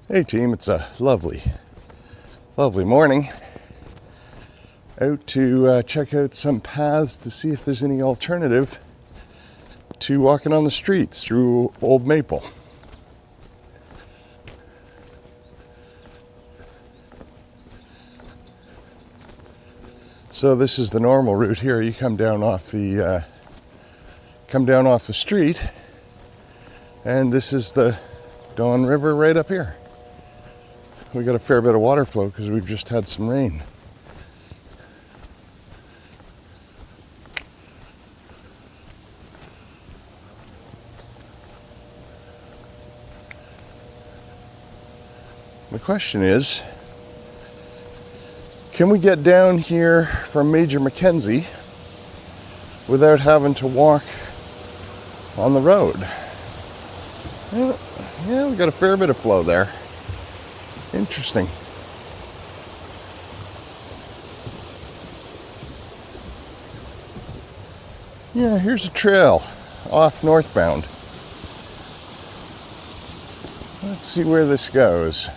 Hey team, it's a lovely morning. Out to check out some paths to see if there's any alternative to walking on the streets through Old Maple. So this is the normal route here. You come down off the street, and this is the Don River right up here. We got a fair bit of water flow because we've just had some rain. The question is, can we get down here from Major Mackenzie without having to walk on the road? Yeah, we got a fair bit of flow there. Interesting. Yeah, here's a trail off northbound. Let's see where this goes.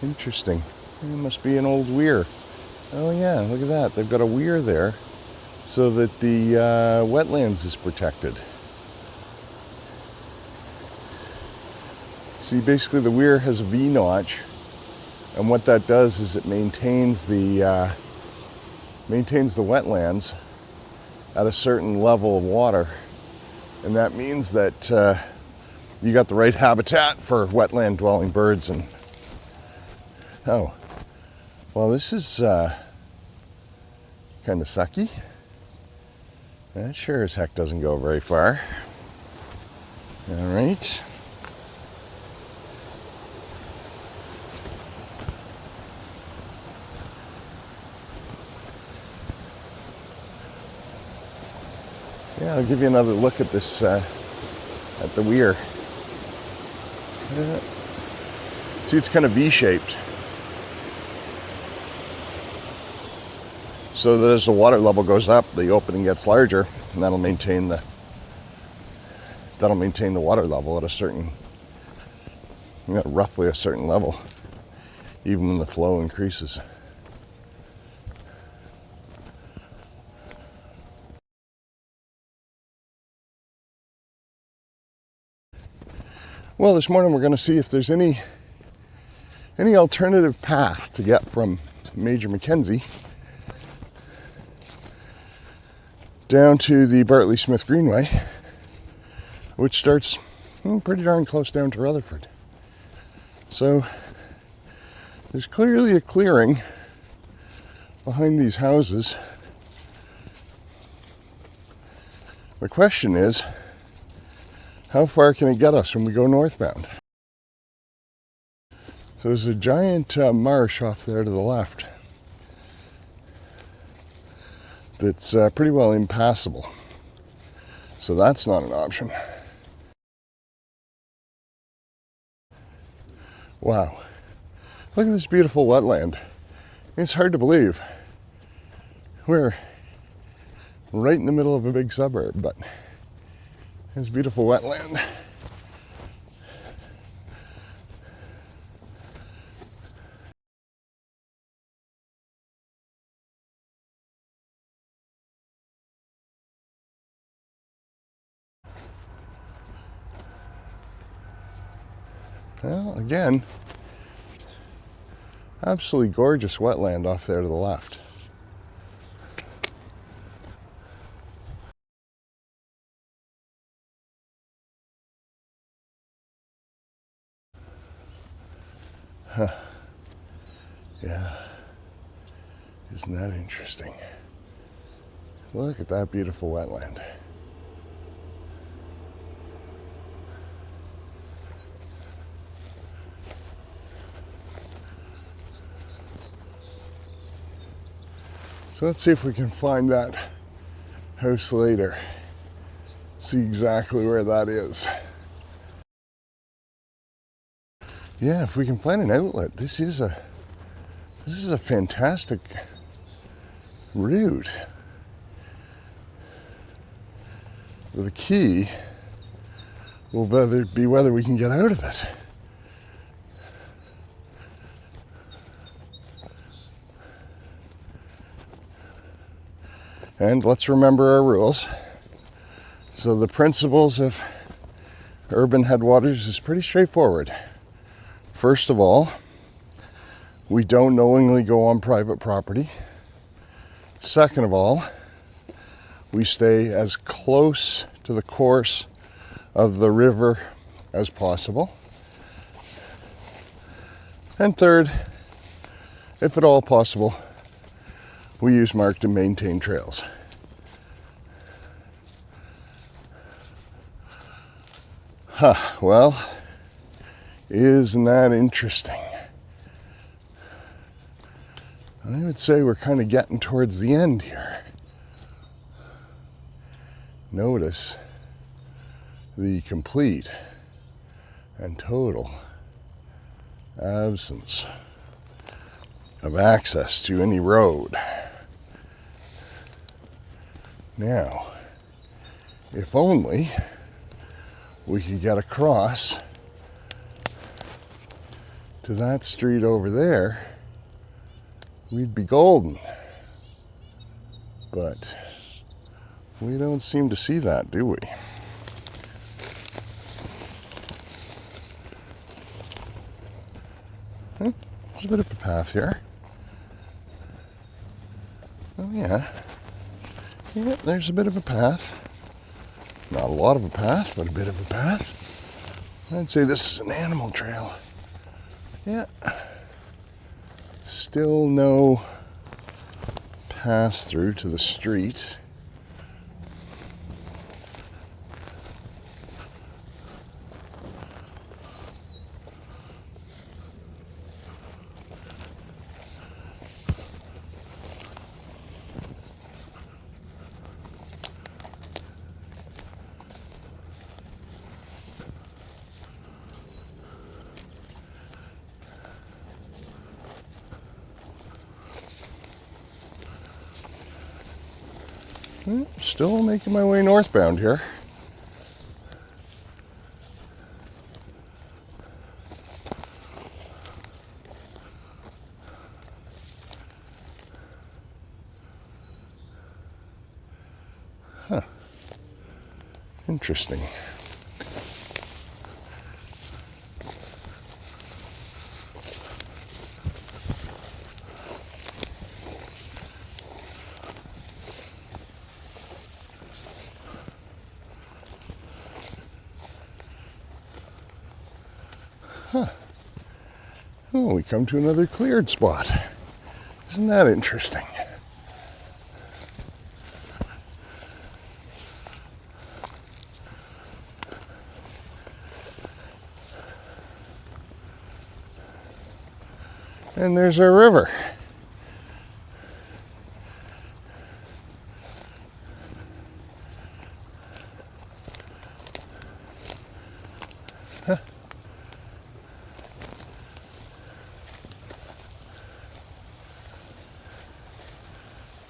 Interesting. It must be an old weir. Oh yeah, look at that. They've got a weir there so that the wetlands is protected. See, basically the weir has a V-notch, and what that does is it maintains the wetlands at a certain level of water, and that means that you got the right habitat for wetland dwelling birds. And oh, well, this is kind of sucky. That sure as heck doesn't go very far. All right. Yeah, I'll give you another look at this, at the weir. See, it's kind of V-shaped. So that as the water level goes up, the opening gets larger, and that'll maintain the water level at a certain, roughly a certain level, even when the flow increases. Well, this morning we're going to see if there's any alternative path to get from Major Mackenzie down to the Bartley Smith Greenway, which starts pretty darn close down to Rutherford. So there's clearly a clearing behind these houses. The question is, how far can it get us when we go northbound? So there's a giant marsh off there to the left that's pretty well impassable. So that's not an option. Wow. Look at this beautiful wetland. It's hard to believe. We're right in the middle of a big suburb, but it's beautiful wetland. Well, again, absolutely gorgeous wetland off there to the left. Huh. Yeah, isn't that interesting? Look at that beautiful wetland. So let's see if we can find that house later. See exactly where that is. Yeah, if we can find an outlet, this is a fantastic route. With a key, will be whether we can get out of it. And let's remember our rules. So the principles of urban headwaters is pretty straightforward. First of all, we don't knowingly go on private property. Second of all, we stay as close to the course of the river as possible. And third, if at all possible, we use marked and maintained trails. Well, isn't that interesting? I would say we're kind of getting towards the end here. Notice the complete and total absence of access to any road. Now, if only we could get across to that street over there, we'd be golden. But we don't seem to see that, do we? There's a bit of a path here. Oh yeah. Yeah, there's a bit of a path. Not a lot of a path, but a bit of a path. I'd say this is an animal trail. Yeah. Still no pass through to the street. Still making my way northbound here. Interesting. Oh, we come to another cleared spot. Isn't that interesting? And there's our river.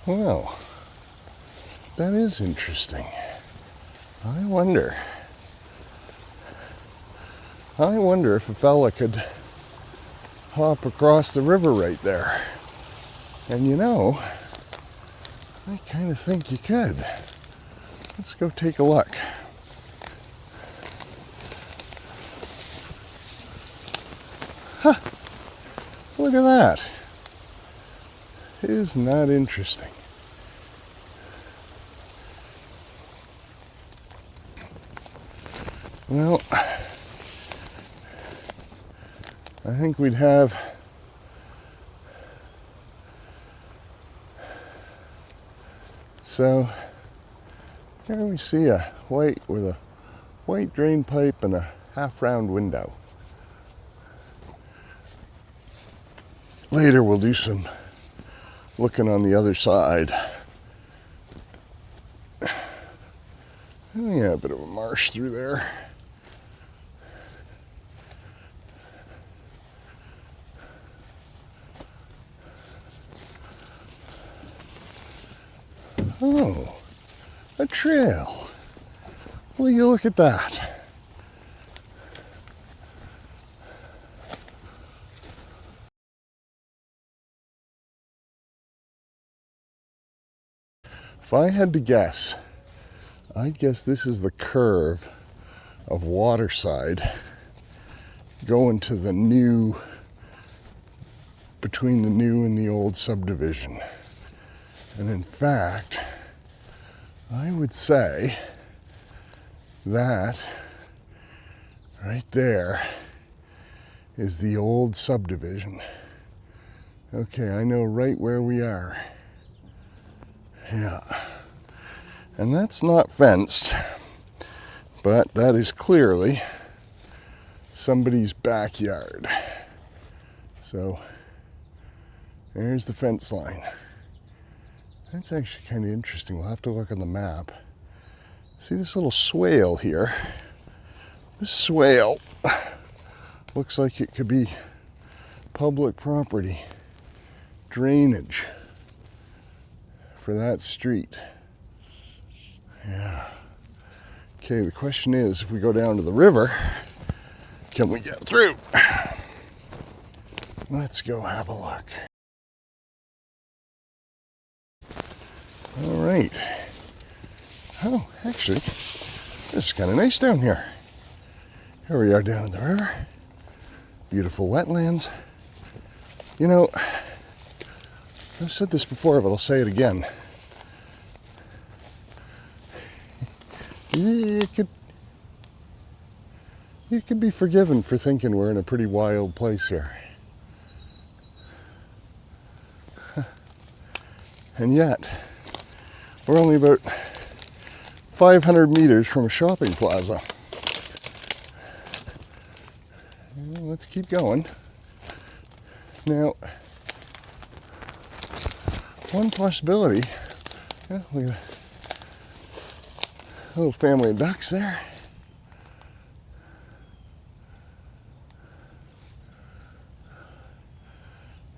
Well, that is interesting. I wonder if a fella could hop across the river right there. And you know, I kind of think you could. Let's go take a look. Look at that. Isn't that interesting? Well, I think we'd have so here we see a white with a white drain pipe and a half round window. Later we'll do some looking on the other side. Oh yeah, a bit of a marsh through there. Oh, a trail. Will you look at that? If I had to guess, I'd guess this is the curve of Waterside going to the new, between the new and the old subdivision. And in fact, I would say that right there is the old subdivision. Okay, I know right where we are. Yeah. And that's not fenced, but that is clearly somebody's backyard. So there's the fence line. That's actually kind of interesting. We'll have to look on the map. See this little swale here? This swale looks like it could be public property, drainage for that street. Yeah. Okay, the question is, if we go down to the river, can we get through? Let's go have a look. All right. Oh, actually, it's kind of nice down here. Here we are down in the river. Beautiful wetlands. You know, I've said this before, but I'll say it again. You could be forgiven for thinking we're in a pretty wild place here. And yet, we're only about 500 meters from a shopping plaza. Let's keep going. Now, one possibility, yeah, look at that. Little family of ducks there.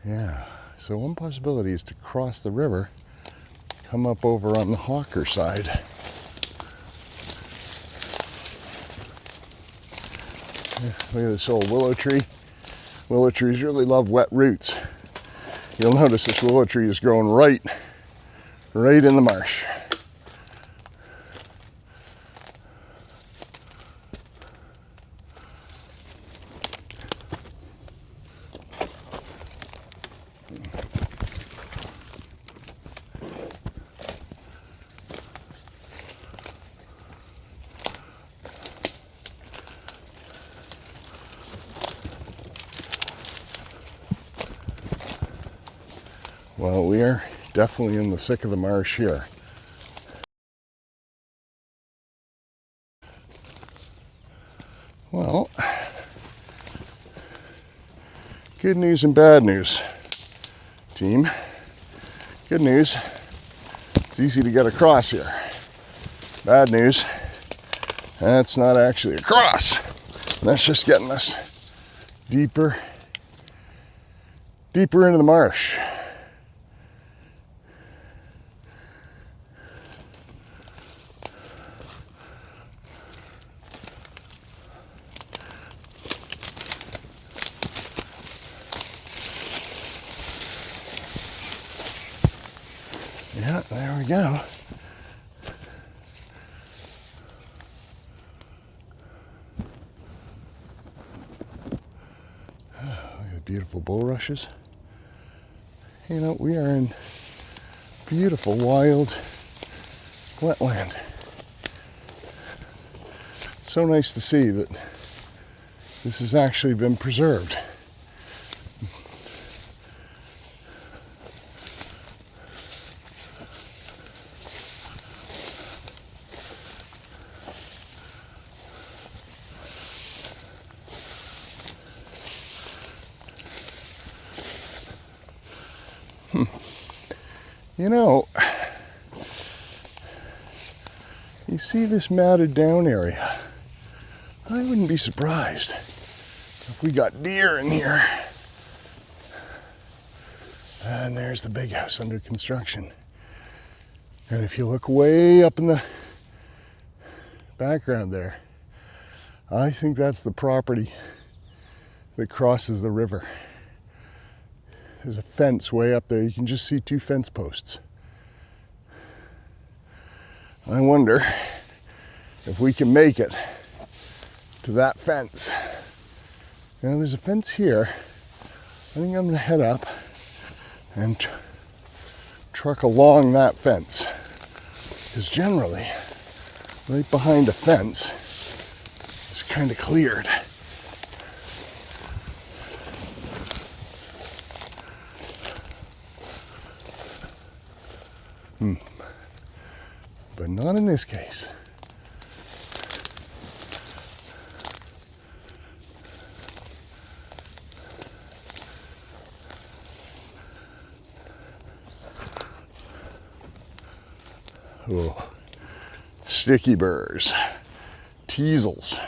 Yeah, so one possibility is to cross the river, come up over on the Hawker side. Look at this old willow tree. Willow trees really love wet roots. You'll notice this willow tree is growing right in the marsh. Well, we are definitely in the thick of the marsh here. Well, good news and bad news, team. Good news, it's easy to get across here. Bad news, that's not actually across. That's just getting us deeper into the marsh. Yeah, there we go. Look at the beautiful bulrushes. You know, we are in beautiful wild wetland. So nice to see that this has actually been preserved. You know, you see this matted down area. I wouldn't be surprised if we got deer in here. And there's the big house under construction. And if you look way up in the background there, I think that's the property that crosses the river. There's a fence way up there. You can just see two fence posts. I wonder if we can make it to that fence. Now there's a fence here. I think I'm gonna head up and truck along that fence. Because generally, right behind a fence, it's kind of cleared. But not in this case. Oh, sticky burrs, teasels.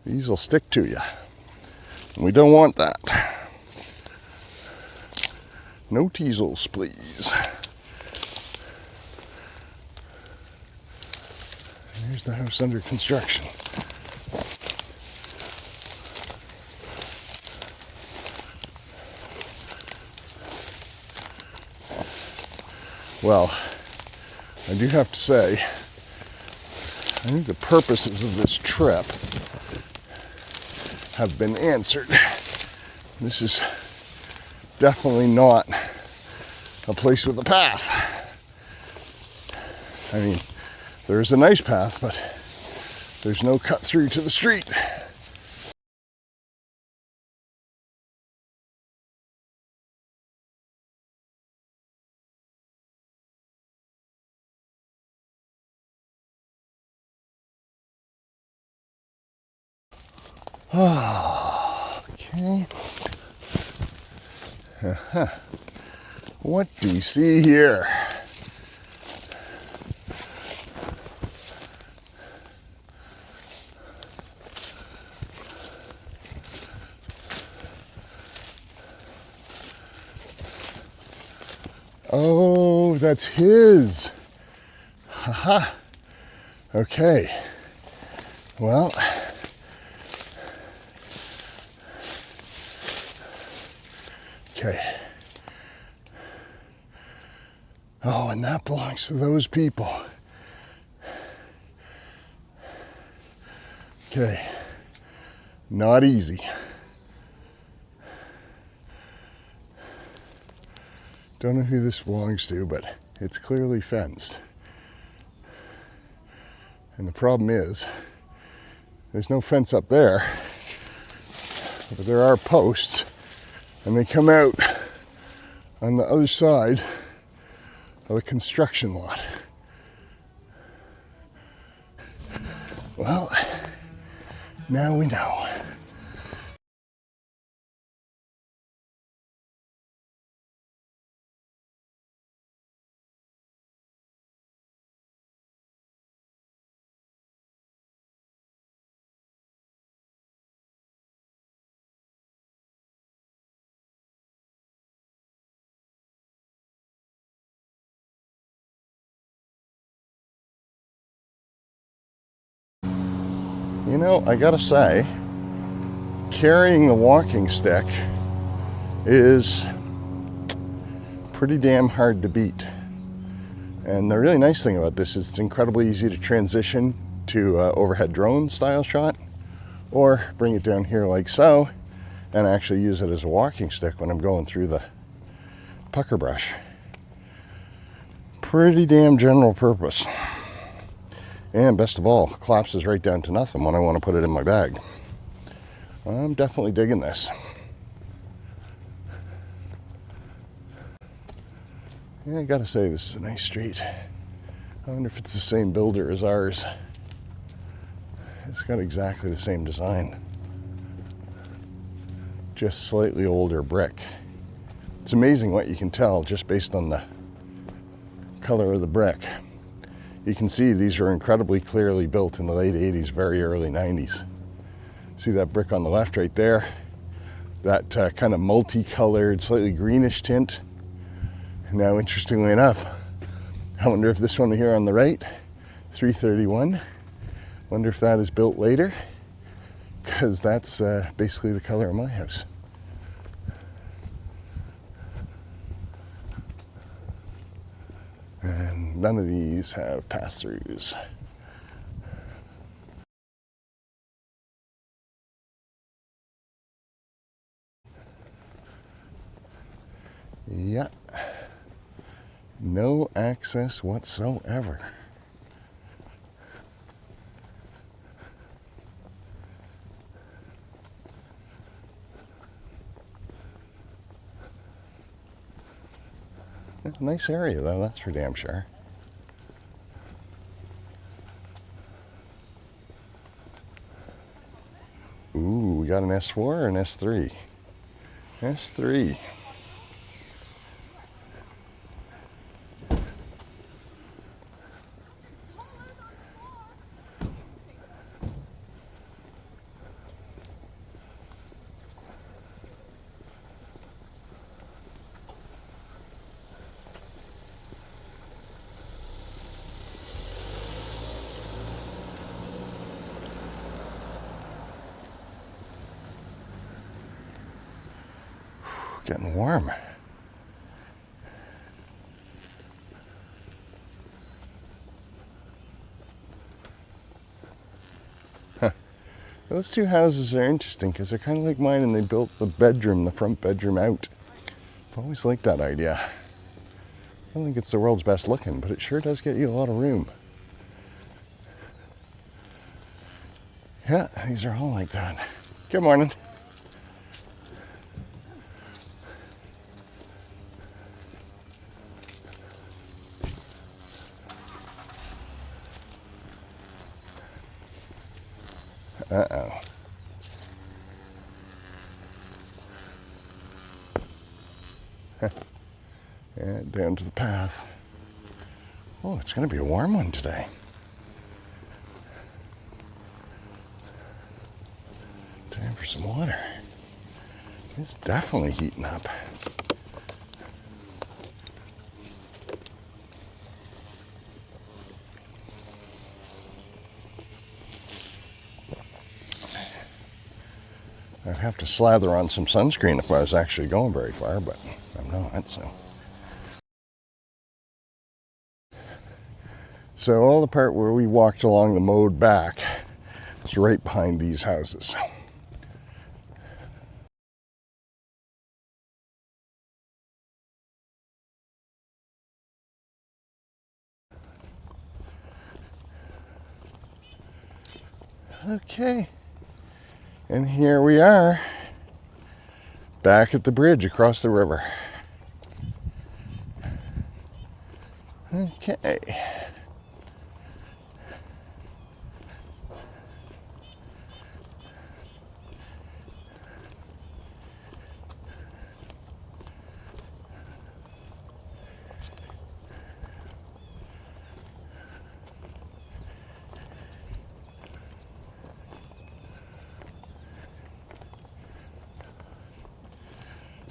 These will stick to you. And we don't want that. No teasels, please. Here's the house under construction. Well, I do have to say, I think the purposes of this trip have been answered. This is definitely not a place with a path. I mean, there's a nice path, but there's no cut through to the street. Okay. What do we see here? Oh, that's his. Haha. Okay. Well, okay. Oh, and that belongs to those people. Okay. Not easy. Don't know who this belongs to, but it's clearly fenced. And the problem is, there's no fence up there, but there are posts, and they come out on the other side of the construction lot. Well, now we know. You know, I gotta say, carrying the walking stick is pretty damn hard to beat. And the really nice thing about this is it's incredibly easy to transition to overhead drone style shot, or bring it down here like so, and actually use it as a walking stick when I'm going through the pucker brush. Pretty damn general purpose. And best of all, collapses right down to nothing when I want to put it in my bag. I'm definitely digging this. Yeah, I gotta say, this is a nice street. I wonder if it's the same builder as ours. It's got exactly the same design. Just slightly older brick. It's amazing what you can tell just based on the color of the brick. You can see these are incredibly clearly built in the late 80s, very early 90s. See that brick on the left right there? That kind of multicolored, slightly greenish tint. Now, interestingly enough, I wonder if this one here on the right, 331, wonder if that is built later, because that's basically the color of my house. And none of these have pass-throughs. Yeah, no access whatsoever. Nice area though, that's for damn sure. Ooh, we got an S4 or an S3? S3. Getting warm. Huh. Those two houses are interesting because they're kind of like mine, and they built the front bedroom out. I've always liked that idea. I don't think it's the world's best looking, but it sure does get you a lot of room. Yeah, these are all like that. Good morning. Uh-oh. And down to the path. Oh, it's going to be a warm one today. Time for some water. It's definitely heating up. I'd have to slather on some sunscreen if I was actually going very far, but I'm not, so. So all the part where we walked along the mowed back is right behind these houses. Okay, and here we are, back at the bridge across the river. Okay.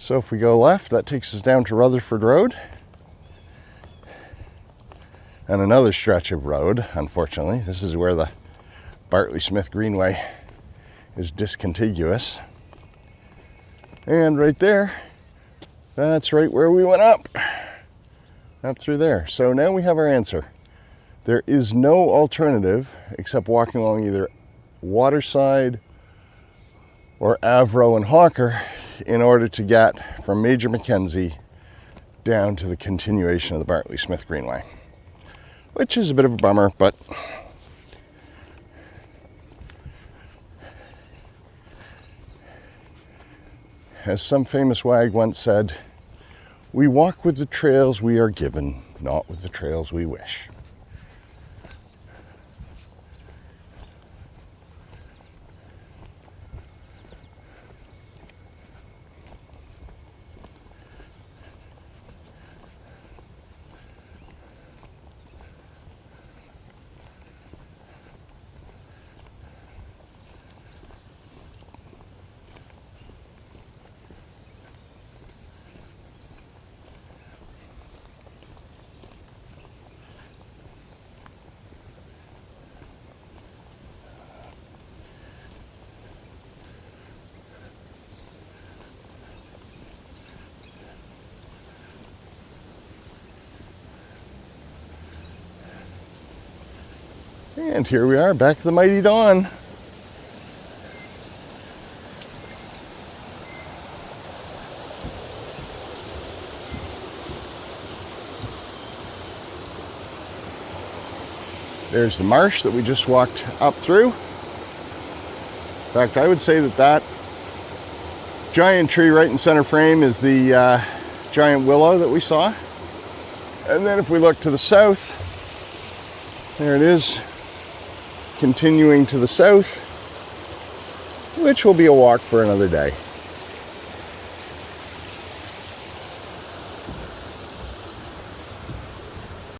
So if we go left, that takes us down to Rutherford Road. And another stretch of road, unfortunately. This is where the Bartley Smith Greenway is discontiguous. And right there, that's right where we went up through there. So now we have our answer. There is no alternative except walking along either Waterside or Avro and Hawker in order to get from Major Mackenzie down to the continuation of the Bartley Smith Greenway, which is a bit of a bummer, but as some famous wag once said, we walk with the trails we are given, not with the trails we wish. And here we are, back at the mighty dawn. There's the marsh that we just walked up through. In fact, I would say that that giant tree right in center frame is the giant willow that we saw. And then if we look to the south, there it is, continuing to the south, which will be a walk for another day.